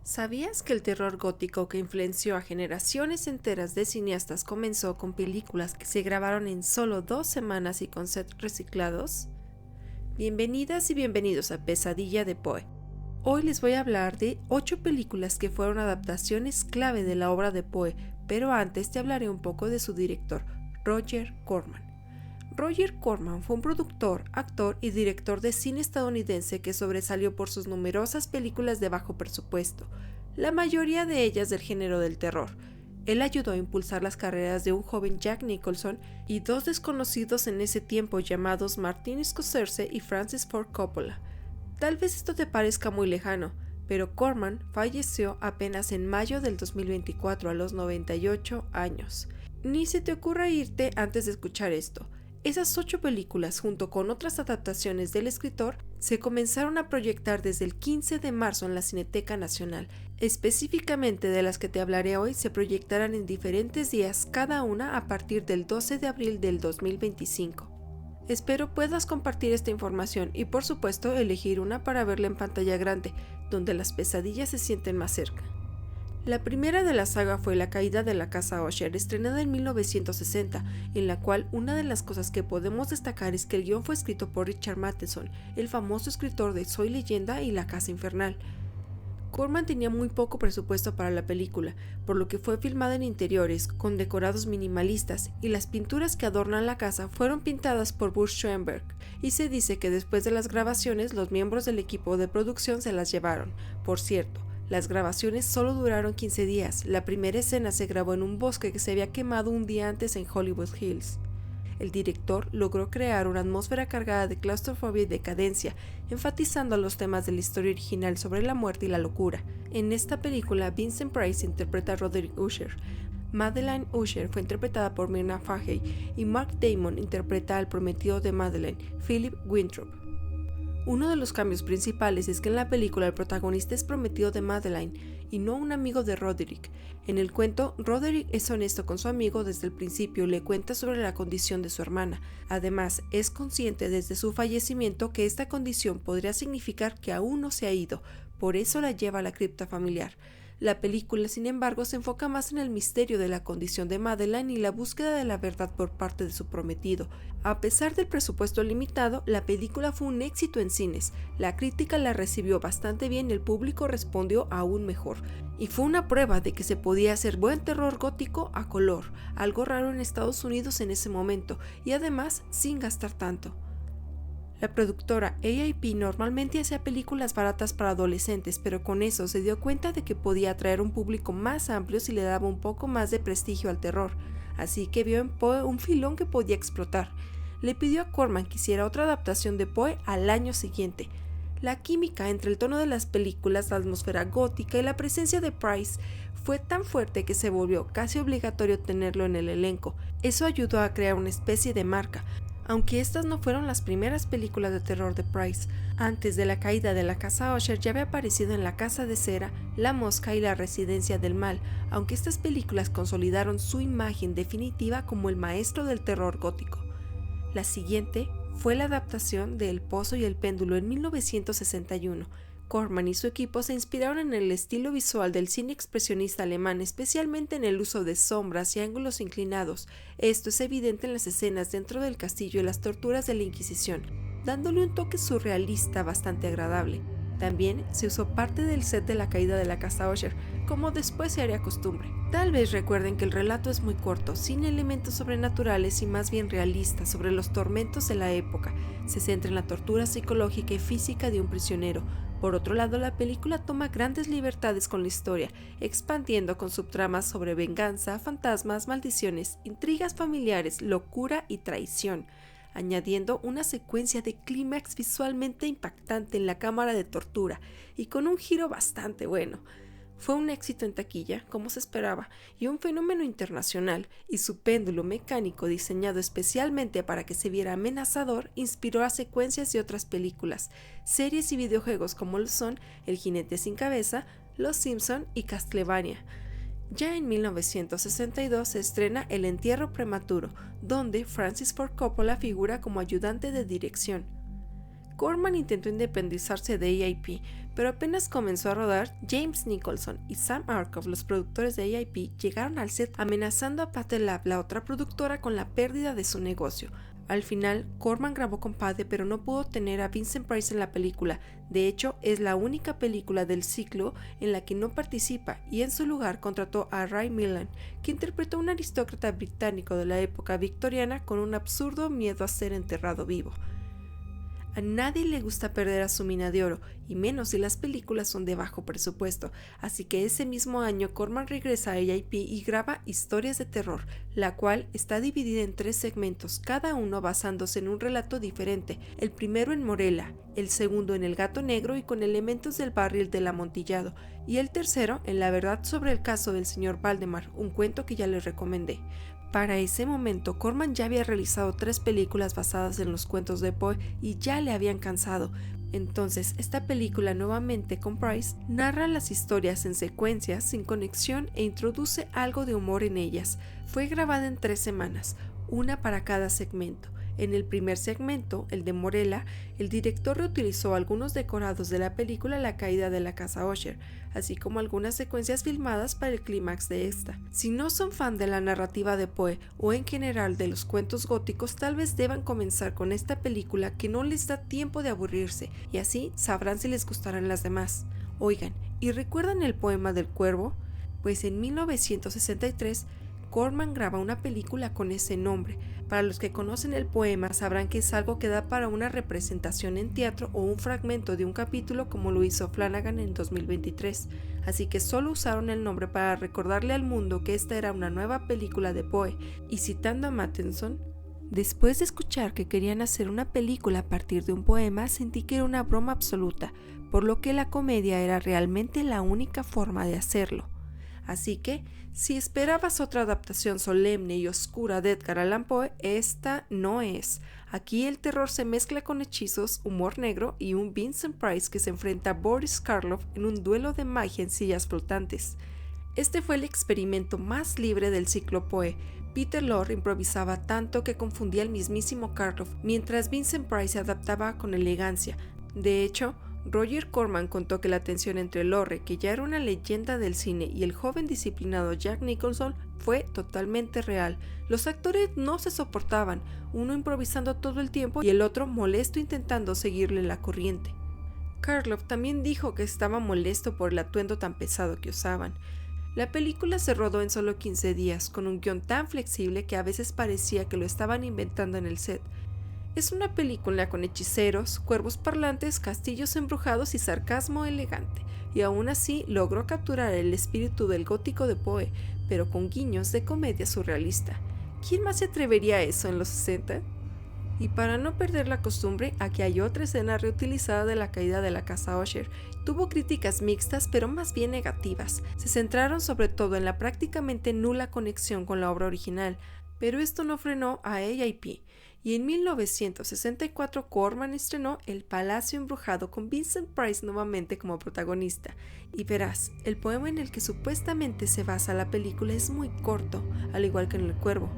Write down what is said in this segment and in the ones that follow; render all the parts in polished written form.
¿Sabías que el terror gótico que influenció a generaciones enteras de cineastas comenzó con películas que se grabaron en solo 2 semanas y con sets reciclados? Bienvenidas y bienvenidos a Pesadilla de Poe. Hoy les voy a hablar de 8 películas que fueron adaptaciones clave de la obra de Poe, pero antes te hablaré un poco de su director, Roger Corman. Roger Corman fue un productor, actor y director de cine estadounidense que sobresalió por sus numerosas películas de bajo presupuesto, la mayoría de ellas del género del terror. Él ayudó a impulsar las carreras de un joven Jack Nicholson y dos desconocidos en ese tiempo llamados Martin Scorsese y Francis Ford Coppola. Tal vez esto te parezca muy lejano, pero Corman falleció apenas en mayo del 2024 a los 98 años. Ni se te ocurra irte antes de escuchar esto. Esas 8 películas, junto con otras adaptaciones del escritor, se comenzaron a proyectar desde el 15 de marzo en la Cineteca Nacional. Específicamente de las que te hablaré hoy se proyectarán en diferentes días, cada una a partir del 12 de abril del 2025. Espero puedas compartir esta información y por supuesto elegir una para verla en pantalla grande, donde las pesadillas se sienten más cerca. La primera de la saga fue La caída de la casa Usher, estrenada en 1960, en la cual una de las cosas que podemos destacar es que el guión fue escrito por Richard Matheson, el famoso escritor de Soy Leyenda y La casa infernal. Corman tenía muy poco presupuesto para la película, por lo que fue filmada en interiores, con decorados minimalistas, y las pinturas que adornan la casa fueron pintadas por Burt Schoenberg, y se dice que después de las grabaciones los miembros del equipo de producción se las llevaron. Por cierto, las grabaciones solo duraron 15 días. La primera escena se grabó en un bosque que se había quemado un día antes en Hollywood Hills. El director logró crear una atmósfera cargada de claustrofobia y decadencia, enfatizando los temas de la historia original sobre la muerte y la locura. En esta película, Vincent Price interpreta a Roderick Usher, Madeleine Usher fue interpretada por Myrna Fahey y Mark Damon interpreta al prometido de Madeleine, Philip Winthrop. Uno de los cambios principales es que en la película el protagonista es prometido de Madeleine y no un amigo de Roderick. En el cuento, Roderick es honesto con su amigo desde el principio y le cuenta sobre la condición de su hermana. Además, es consciente desde su fallecimiento que esta condición podría significar que aún no se ha ido, por eso la lleva a la cripta familiar. La película, sin embargo, se enfoca más en el misterio de la condición de Madeleine y la búsqueda de la verdad por parte de su prometido. A pesar del presupuesto limitado, la película fue un éxito en cines. La crítica la recibió bastante bien y el público respondió aún mejor. Y fue una prueba de que se podía hacer buen terror gótico a color, algo raro en Estados Unidos en ese momento, y además sin gastar tanto. La productora AIP normalmente hacía películas baratas para adolescentes, pero con eso se dio cuenta de que podía atraer un público más amplio si le daba un poco más de prestigio al terror, así que vio en Poe un filón que podía explotar. Le pidió a Corman que hiciera otra adaptación de Poe al año siguiente. La química entre el tono de las películas, la atmósfera gótica y la presencia de Price fue tan fuerte que se volvió casi obligatorio tenerlo en el elenco. Eso ayudó a crear una especie de marca. Aunque estas no fueron las primeras películas de terror de Price, antes de La caída de la casa Usher ya había aparecido en La casa de cera, La mosca y La residencia del mal, aunque estas películas consolidaron su imagen definitiva como el maestro del terror gótico. La siguiente fue la adaptación de El pozo y el péndulo en 1961. Corman y su equipo se inspiraron en el estilo visual del cine expresionista alemán, especialmente en el uso de sombras y ángulos inclinados. Esto es evidente en las escenas dentro del castillo y las torturas de la Inquisición, dándole un toque surrealista bastante agradable. También se usó parte del set de La caída de la casa Usher, como después se haría costumbre. Tal vez recuerden que el relato es muy corto, sin elementos sobrenaturales y más bien realista sobre los tormentos de la época. Se centra en la tortura psicológica y física de un prisionero. Por otro lado, la película toma grandes libertades con la historia, expandiendo con subtramas sobre venganza, fantasmas, maldiciones, intrigas familiares, locura y traición, añadiendo una secuencia de clímax visualmente impactante en la cámara de tortura y con un giro bastante bueno. Fue un éxito en taquilla, como se esperaba, y un fenómeno internacional, y su péndulo mecánico diseñado especialmente para que se viera amenazador inspiró a secuencias de otras películas, series y videojuegos como lo son El jinete sin cabeza, Los Simpson y Castlevania. Ya en 1962 se estrena El entierro prematuro, donde Francis Ford Coppola figura como ayudante de dirección. Corman intentó independizarse de AIP, pero apenas comenzó a rodar, James Nicholson y Sam Arkoff, los productores de AIP, llegaron al set amenazando a Patelab, la otra productora, con la pérdida de su negocio. Al final, Corman grabó con Pate, pero no pudo tener a Vincent Price en la película. De hecho, es la única película del ciclo en la que no participa, y en su lugar contrató a Ray Milland, que interpretó a un aristócrata británico de la época victoriana con un absurdo miedo a ser enterrado vivo. A nadie le gusta perder a su mina de oro, y menos si las películas son de bajo presupuesto, así que ese mismo año Corman regresa a AIP y graba Historias de Terror, la cual está dividida en 3 segmentos, cada uno basándose en un relato diferente, el primero en Morella, el segundo en El Gato Negro y con elementos del barril del Amontillado, y el tercero en La verdad sobre el caso del señor Valdemar, un cuento que ya les recomendé. Para ese momento, Corman ya había realizado 3 películas basadas en los cuentos de Poe y ya le habían cansado. Entonces, esta película, nuevamente con Price, narra las historias en secuencias, sin conexión, e introduce algo de humor en ellas. Fue grabada en 3 semanas, una para cada segmento. En el primer segmento, el de Morella, el director reutilizó algunos decorados de la película La caída de la casa Usher, así como algunas secuencias filmadas para el clímax de esta. Si no son fan de la narrativa de Poe o en general de los cuentos góticos, tal vez deban comenzar con esta película que no les da tiempo de aburrirse, y así sabrán si les gustarán las demás. Oigan, ¿y recuerdan el poema del cuervo? Pues en 1963, Corman graba una película con ese nombre. Para los que conocen el poema sabrán que es algo que da para una representación en teatro o un fragmento de un capítulo, como lo hizo Flanagan en 2023, así que solo usaron el nombre para recordarle al mundo que esta era una nueva película de Poe. Y citando a Matheson, después de escuchar que querían hacer una película a partir de un poema, sentí que era una broma absoluta, por lo que la comedia era realmente la única forma de hacerlo. Así que, si esperabas otra adaptación solemne y oscura de Edgar Allan Poe, esta no es. Aquí el terror se mezcla con hechizos, humor negro y un Vincent Price que se enfrenta a Boris Karloff en un duelo de magia en sillas flotantes. Este fue el experimento más libre del ciclo Poe. Peter Lorre improvisaba tanto que confundía al mismísimo Karloff, mientras Vincent Price se adaptaba con elegancia. De hecho, Roger Corman contó que la tensión entre Lorre, que ya era una leyenda del cine, y el joven disciplinado Jack Nicholson fue totalmente real. Los actores no se soportaban, uno improvisando todo el tiempo y el otro molesto intentando seguirle la corriente. Karloff también dijo que estaba molesto por el atuendo tan pesado que usaban. La película se rodó en solo 15 días, con un guión tan flexible que a veces parecía que lo estaban inventando en el set. Es una película con hechiceros, cuervos parlantes, castillos embrujados y sarcasmo elegante, y aún así logró capturar el espíritu del gótico de Poe, pero con guiños de comedia surrealista. ¿Quién más se atrevería a eso en los 60? Y para no perder la costumbre, aquí hay otra escena reutilizada de la caída de la casa Usher. Tuvo críticas mixtas, pero más bien negativas. Se centraron sobre todo en la prácticamente nula conexión con la obra original, pero esto no frenó a AIP. Y en 1964 Corman estrenó El Palacio Embrujado con Vincent Price nuevamente como protagonista. Y verás, el poema en el que supuestamente se basa la película es muy corto, al igual que en El Cuervo.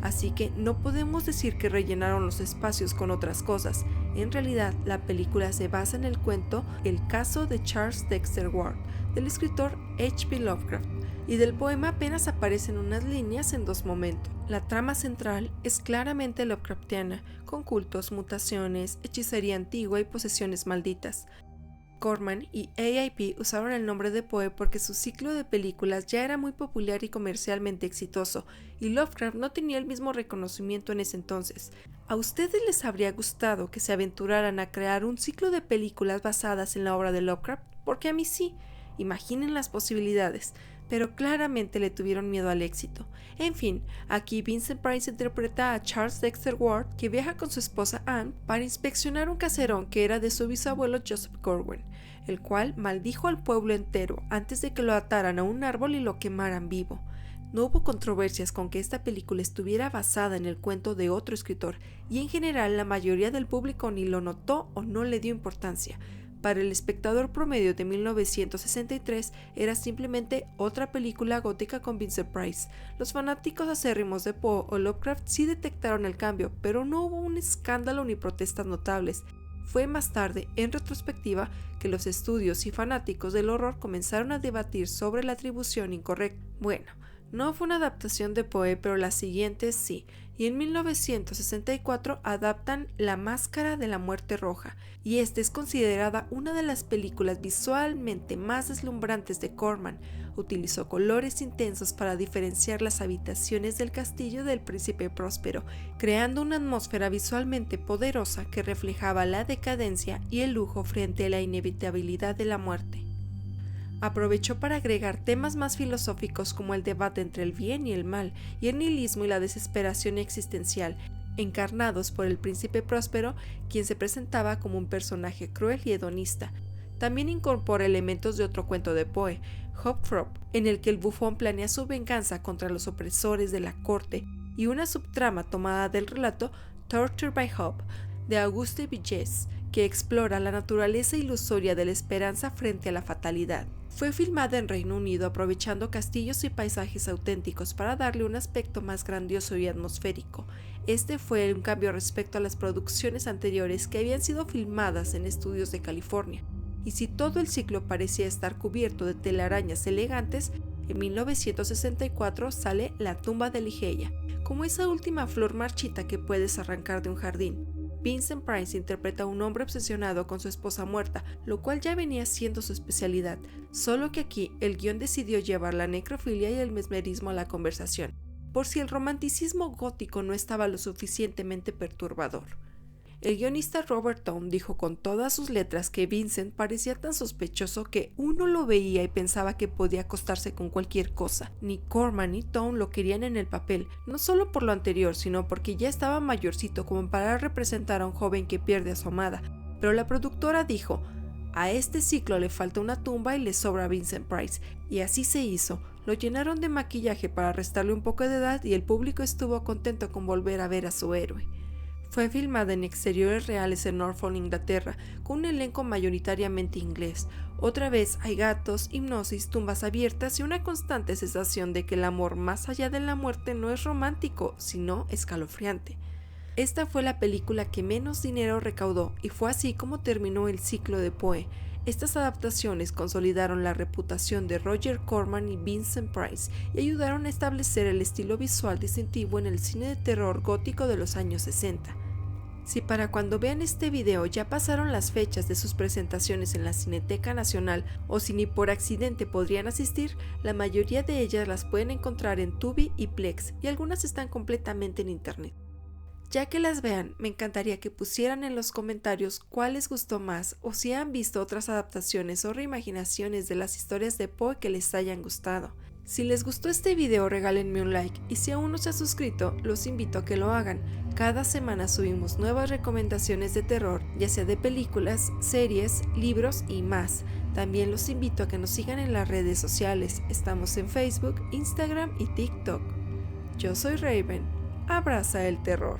Así que no podemos decir que rellenaron los espacios con otras cosas. En realidad, la película se basa en el cuento El caso de Charles Dexter Ward, del escritor H.P. Lovecraft, y del poema apenas aparecen unas líneas en 2 momentos. La trama central es claramente Lovecraftiana, con cultos, mutaciones, hechicería antigua y posesiones malditas. Corman y AIP usaron el nombre de Poe porque su ciclo de películas ya era muy popular y comercialmente exitoso, y Lovecraft no tenía el mismo reconocimiento en ese entonces. ¿A ustedes les habría gustado que se aventuraran a crear un ciclo de películas basadas en la obra de Lovecraft? Porque a mí sí. Imaginen las posibilidades, pero claramente le tuvieron miedo al éxito. En fin, aquí Vincent Price interpreta a Charles Dexter Ward, que viaja con su esposa Anne para inspeccionar un caserón que era de su bisabuelo Joseph Corwin, el cual maldijo al pueblo entero antes de que lo ataran a un árbol y lo quemaran vivo. No hubo controversias con que esta película estuviera basada en el cuento de otro escritor, y en general la mayoría del público ni lo notó o no le dio importancia. Para el espectador promedio de 1963 era simplemente otra película gótica con Vincent Price. Los fanáticos acérrimos de Poe o Lovecraft sí detectaron el cambio, pero no hubo un escándalo ni protestas notables. Fue más tarde, en retrospectiva, que los estudios y fanáticos del horror comenzaron a debatir sobre la atribución incorrecta. Bueno, no fue una adaptación de Poe, pero las siguientes sí, y en 1964 adaptan La Máscara de la Muerte Roja, y esta es considerada una de las películas visualmente más deslumbrantes de Corman. Utilizó colores intensos para diferenciar las habitaciones del castillo del príncipe próspero, creando una atmósfera visualmente poderosa que reflejaba la decadencia y el lujo frente a la inevitabilidad de la muerte. Aprovechó para agregar temas más filosóficos como el debate entre el bien y el mal, y el nihilismo y la desesperación existencial, encarnados por el príncipe próspero, quien se presentaba como un personaje cruel y hedonista. También incorpora elementos de otro cuento de Poe, Hopfrop, en el que el bufón planea su venganza contra los opresores de la corte, y una subtrama tomada del relato Torture by Hope, de Auguste Villès, que explora la naturaleza ilusoria de la esperanza frente a la fatalidad. Fue filmada en Reino Unido aprovechando castillos y paisajes auténticos para darle un aspecto más grandioso y atmosférico. Este fue un cambio respecto a las producciones anteriores que habían sido filmadas en estudios de California. Y si todo el ciclo parecía estar cubierto de telarañas elegantes, en 1964 sale La tumba de Ligeia, como esa última flor marchita que puedes arrancar de un jardín. Vincent Price interpreta a un hombre obsesionado con su esposa muerta, lo cual ya venía siendo su especialidad, solo que aquí el guión decidió llevar la necrofilia y el mesmerismo a la conversación, por si el romanticismo gótico no estaba lo suficientemente perturbador. El guionista Robert Towne dijo con todas sus letras que Vincent parecía tan sospechoso que uno lo veía y pensaba que podía acostarse con cualquier cosa. Ni Corman ni Towne lo querían en el papel, no solo por lo anterior, sino porque ya estaba mayorcito como para representar a un joven que pierde a su amada. Pero la productora dijo: a este ciclo le falta una tumba y le sobra Vincent Price, y así se hizo. Lo llenaron de maquillaje para restarle un poco de edad y el público estuvo contento con volver a ver a su héroe. Fue filmada en exteriores reales en Norfolk, Inglaterra, con un elenco mayoritariamente inglés. Otra vez hay gatos, hipnosis, tumbas abiertas y una constante sensación de que el amor más allá de la muerte no es romántico, sino escalofriante. Esta fue la película que menos dinero recaudó y fue así como terminó el ciclo de Poe. Estas adaptaciones consolidaron la reputación de Roger Corman y Vincent Price y ayudaron a establecer el estilo visual distintivo en el cine de terror gótico de los años 60. Si para cuando vean este video ya pasaron las fechas de sus presentaciones en la Cineteca Nacional o si ni por accidente podrían asistir, la mayoría de ellas las pueden encontrar en Tubi y Plex y algunas están completamente en internet. Ya que las vean, me encantaría que pusieran en los comentarios cuál les gustó más o si han visto otras adaptaciones o reimaginaciones de las historias de Poe que les hayan gustado. Si les gustó este video, regálenme un like y si aún no se han suscrito, los invito a que lo hagan. Cada semana subimos nuevas recomendaciones de terror, ya sea de películas, series, libros y más. También los invito a que nos sigan en las redes sociales. Estamos en Facebook, Instagram y TikTok. Yo soy Raven. Abraza el terror.